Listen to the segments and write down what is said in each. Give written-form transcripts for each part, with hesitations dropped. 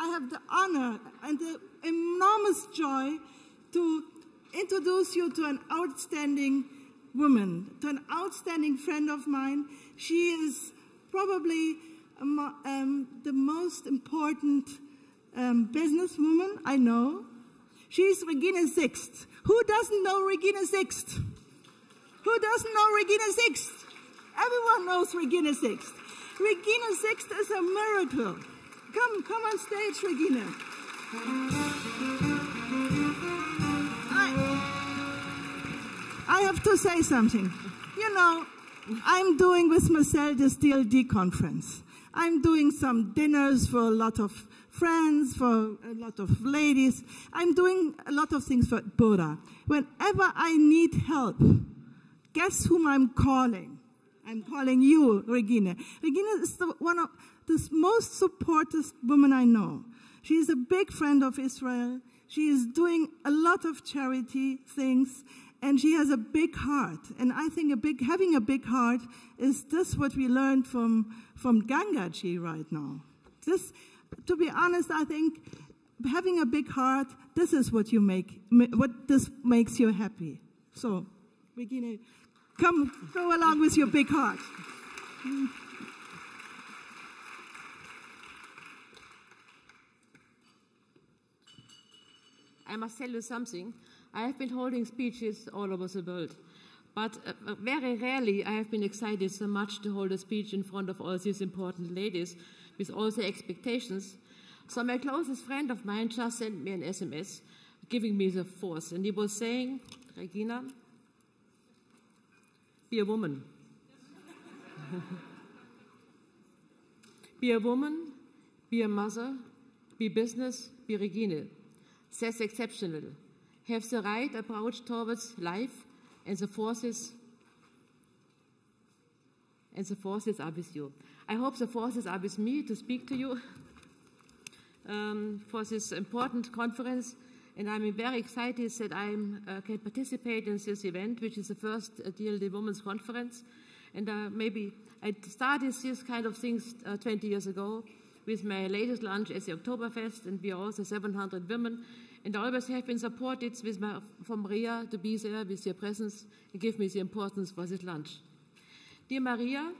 I have the honor and the enormous joy to introduce you to an outstanding woman, to an outstanding friend of mine. She is probably the most important businesswoman I know. She's Regine Sixt. Who doesn't know Regine Sixt? Who doesn't know Regine Sixt? Everyone knows Regine Sixt. Regine Sixt is a miracle. Come on stage, Regine. I have to say something. You know, I'm doing with Marcel this DLD conference. I'm doing some dinners for a lot of friends, for a lot of ladies. I'm doing a lot of things for Burda. Whenever I need help, guess whom I'm calling? I'm calling you, Regine. Regine is one of the most supportive women I know. She is a big friend of Israel. She is doing a lot of charity things, and she has a big heart. And I think having a big heart is this what we learned from Gangaji right now. This, to be honest, I think having a big heart, this is what this makes you happy. So, Regine, come, go along with your big heart. I must tell you something. I have been holding speeches all over the world, but very rarely I have been excited so much to hold a speech in front of all these important ladies with all the expectations. So my closest friend of mine just sent me an SMS giving me the force, and he was saying, Regina, be a woman. Be a woman, be a mother, be business, be Regine. That's exceptional. Have the right approach towards life, and the forces are with you. I hope the forces are with me to speak to you for this important conference, and I'm very excited that I can participate in this event, which is the first DLD Women's Conference. And maybe I started these kind of things 20 years ago with my latest lunch at the Oktoberfest, and we are also 700 women. And I always have been supported from Maria to be there with your presence and give me the importance for this lunch. Dear Maria,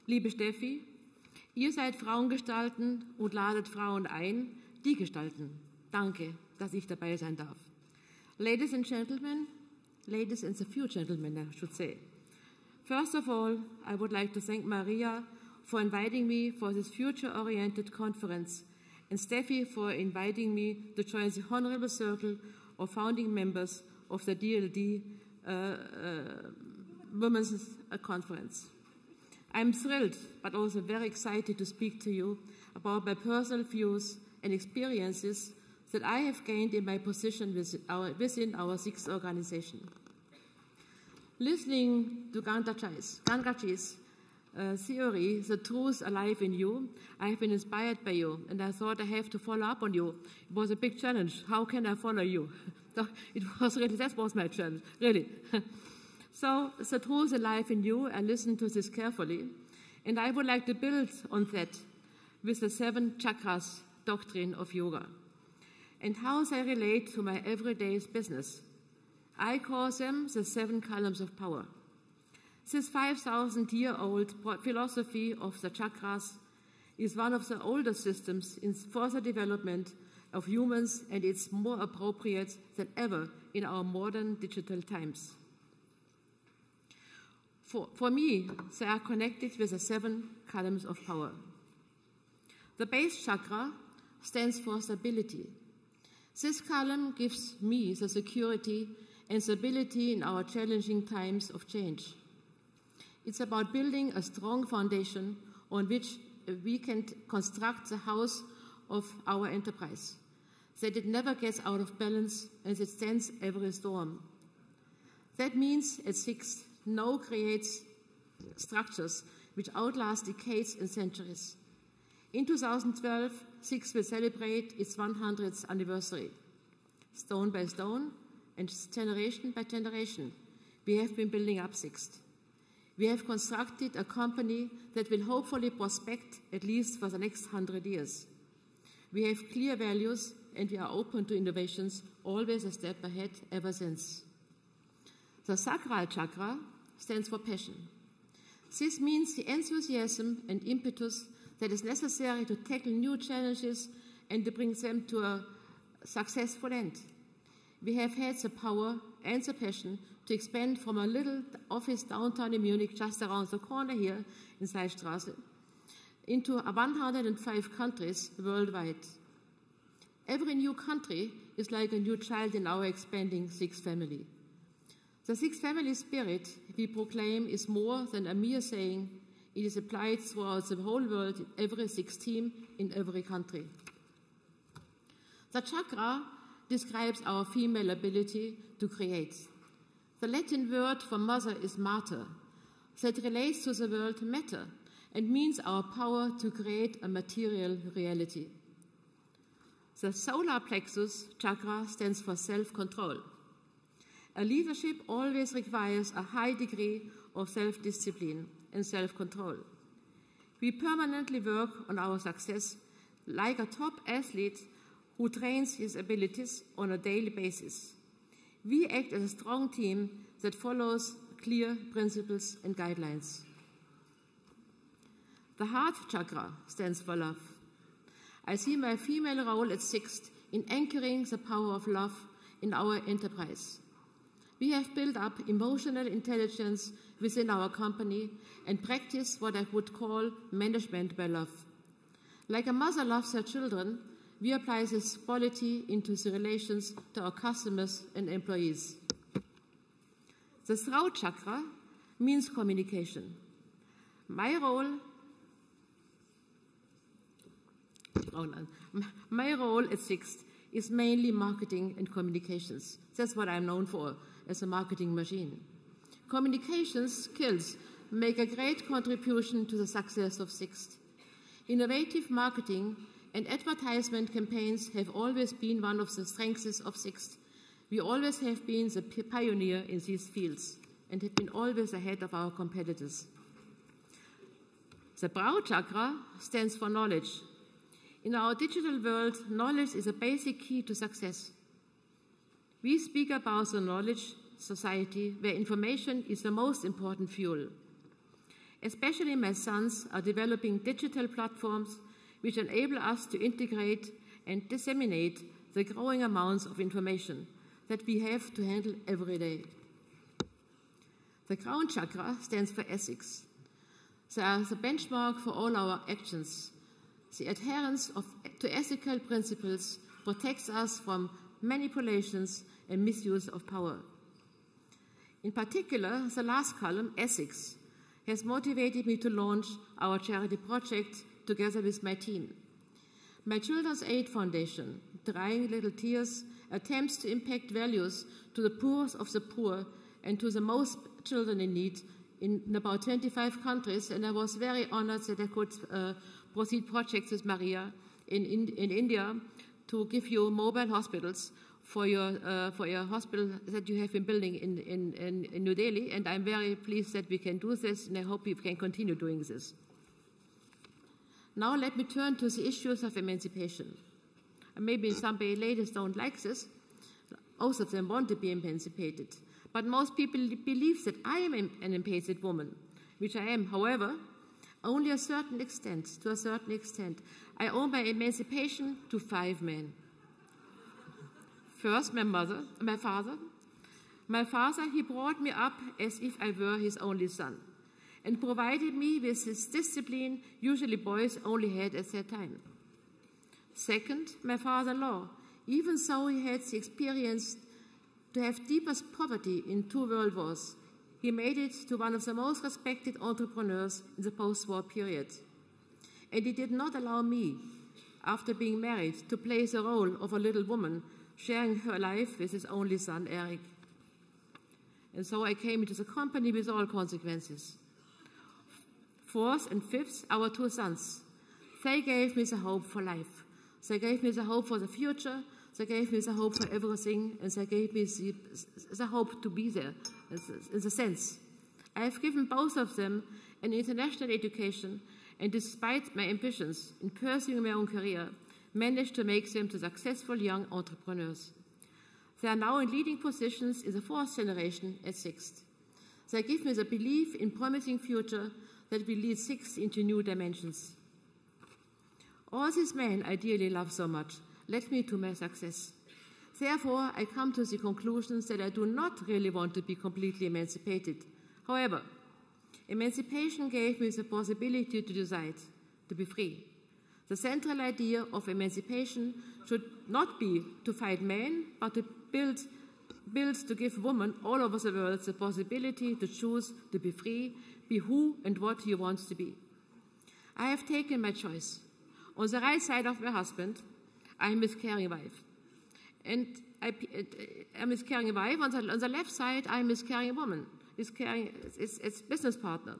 liebe Steffi, ihr seid Frauengestalten und ladet Frauen ein, die gestalten. Danke, dass ich dabei sein darf. Ladies and the few gentlemen, I should say. First of all, I would like to thank Maria for inviting me for this future-oriented conference, and Steffi for inviting me to join the Honorable Circle of founding members of the DLD Women's Conference. I'm thrilled, but also very excited to speak to you about my personal views and experiences that I have gained in my position within our Sixt organization. Listening to Gangaji's theory, the truth alive in you, I have been inspired by you, and I thought I have to follow up on you. It was a big challenge. How can I follow you? That was my challenge, really. So, the truth alive in you, I listened to this carefully, and I would like to build on that with the 7 chakras doctrine of yoga and how they relate to my everyday business. I call them the 7 columns of power. This 5,000-year-old philosophy of the chakras is one of the oldest systems in further development of humans, and it's more appropriate than ever in our modern digital times. For me, they are connected with the 7 columns of power. The base chakra stands for stability. This column gives me the security and stability in our challenging times of change. It's about building a strong foundation on which we can construct the house of our enterprise, that it never gets out of balance and it stands every storm. That means at Sixt, now creates structures which outlast decades and centuries. In 2012, Sixt will celebrate its 100th anniversary. Stone by stone and generation by generation, we have been building up Sixt. We have constructed a company that will hopefully prospect at least for the next 100 years. We have clear values and we are open to innovations, always a step ahead ever since. The sacral chakra stands for passion. This means the enthusiasm and impetus that is necessary to tackle new challenges and to bring them to a successful end. We have had the power and the passion to expand from a little office downtown in Munich, just around the corner here in Seistraße, into 105 countries worldwide. Every new country is like a new child in our expanding Sixt family. The Sixt family spirit we proclaim is more than a mere saying. It is applied throughout the whole world, in every Sixt team, in every country. The chakra describes our female ability to create. The Latin word for mother is mater, that relates to the word matter and means our power to create a material reality. The solar plexus chakra stands for self-control. A leadership always requires a high degree of self-discipline and self-control. We permanently work on our success like a top athlete who trains his abilities on a daily basis. We act as a strong team that follows clear principles and guidelines. The heart chakra stands for love. I see my female role at Sixt in anchoring the power of love in our enterprise. We have built up emotional intelligence within our company and practice what I would call management by love. Like a mother loves her children, we apply this quality into the relations to our customers and employees. The throat chakra means communication. My role at Sixt is mainly marketing and communications. That's what I'm known for as a marketing machine. Communications skills make a great contribution to the success of Sixt. Innovative marketing and advertisement campaigns have always been one of the strengths of Sixt. We always have been the pioneer in these fields and have been always ahead of our competitors. The brow chakra stands for knowledge. In our digital world, knowledge is a basic key to success. We speak about the knowledge society where information is the most important fuel. Especially my sons are developing digital platforms which enable us to integrate and disseminate the growing amounts of information that we have to handle every day. The crown chakra stands for ethics. They are the benchmark for all our actions. The adherence to ethical principles protects us from manipulations and misuse of power. In particular, the last column, ethics, has motivated me to launch our charity project together with my team. My Children's Aid Foundation, Drying Little Tears, attempts to impact values to the poorest of the poor and to the most children in need in about 25 countries, and I was very honored that I could proceed projects with Maria in India to give you mobile hospitals for your hospital that you have been building in New Delhi, and I'm very pleased that we can do this, and I hope we can continue doing this. Now let me turn to the issues of emancipation. Maybe some ladies don't like this. Most of them want to be emancipated. But most people believe that I am an emancipated woman, which I am. However, only to a certain extent. I owe my emancipation to 5 men. First, my father. My father, he brought me up as if I were his only son and provided me with his discipline usually boys only had at that time. Second, my father-in-law. Even though he had the experience to have deepest poverty in 2 world wars, he made it to one of the most respected entrepreneurs in the post-war period. And he did not allow me, after being married, to play the role of a little woman sharing her life with his only son, Eric. And so I came into the company with all consequences. Fourth and fifth, our 2 sons. They gave me the hope for life. They gave me the hope for the future. They gave me the hope for everything, and they gave me the hope to be there, in the sense. I have given both of them an international education, and despite my ambitions in pursuing my own career, managed to make them to successful young entrepreneurs. They are now in leading positions in the fourth generation at Sixt. They give me the belief in promising future that will lead Sixt into new dimensions. All these men I dearly love so much led me to my success. Therefore, I come to the conclusions that I do not really want to be completely emancipated. However, emancipation gave me the possibility to decide, to be free. The central idea of emancipation should not be to fight men, but to build to give women all over the world the possibility to choose to be free, be who and what he wants to be. I have taken my choice. On the right side of my husband, I'm a miscarrying wife. And I'm a miscarrying wife. On the left side, I'm a miscarrying woman. It's business partner.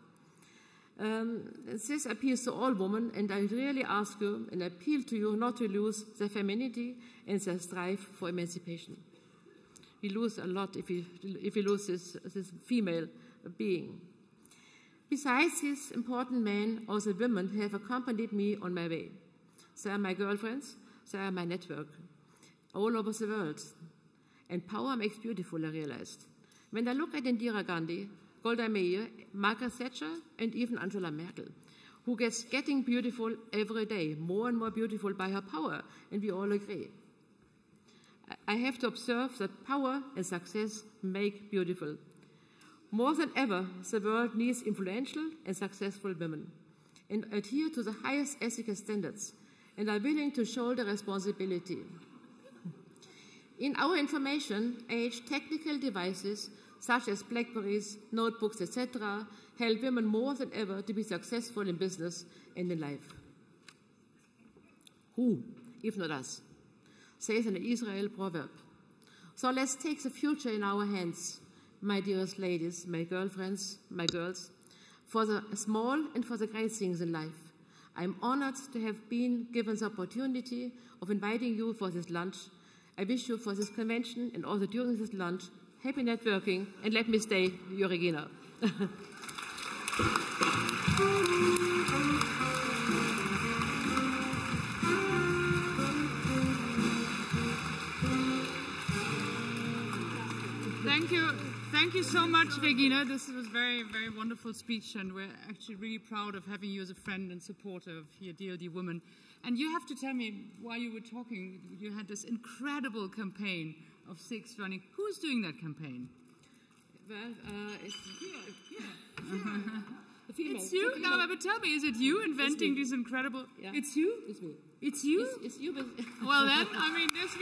This appeals to all women, and I really ask you and appeal to you not to lose their femininity and their strive for emancipation. We lose a lot if we lose this female being. Besides these important men, also women have accompanied me on my way. They are my girlfriends, they are my network, all over the world. And power makes beautiful, I realized. When I look at Indira Gandhi, Golda Meir, Margaret Thatcher, and even Angela Merkel, who gets getting beautiful every day, more and more beautiful by her power, and we all agree. I have to observe that power and success make beautiful. More than ever, the world needs influential and successful women, and adhere to the highest ethical standards, and are willing to shoulder responsibility. In our information age, technical devices such as Blackberries, notebooks, etc., help women more than ever to be successful in business and in life. Who, if not us, says an Israel proverb. So let's take the future in our hands, my dearest ladies, my girlfriends, my girls, for the small and for the great things in life. I'm honored to have been given the opportunity of inviting you for this lunch. I wish you for this convention and also during this lunch, happy networking, and let me stay, your Regina. Thank you so much, Regina. This was a very, very wonderful speech, and we're actually really proud of having you as a friend and supporter of here DLDwomen. And you have to tell me, while you were talking, you had this incredible campaign of Sixt running. Who's doing that campaign? Well, it's It's you? No, but tell me, is it you inventing these incredible... Yeah. It's you? It's me. It's you? It's you, but... Well then, I mean, this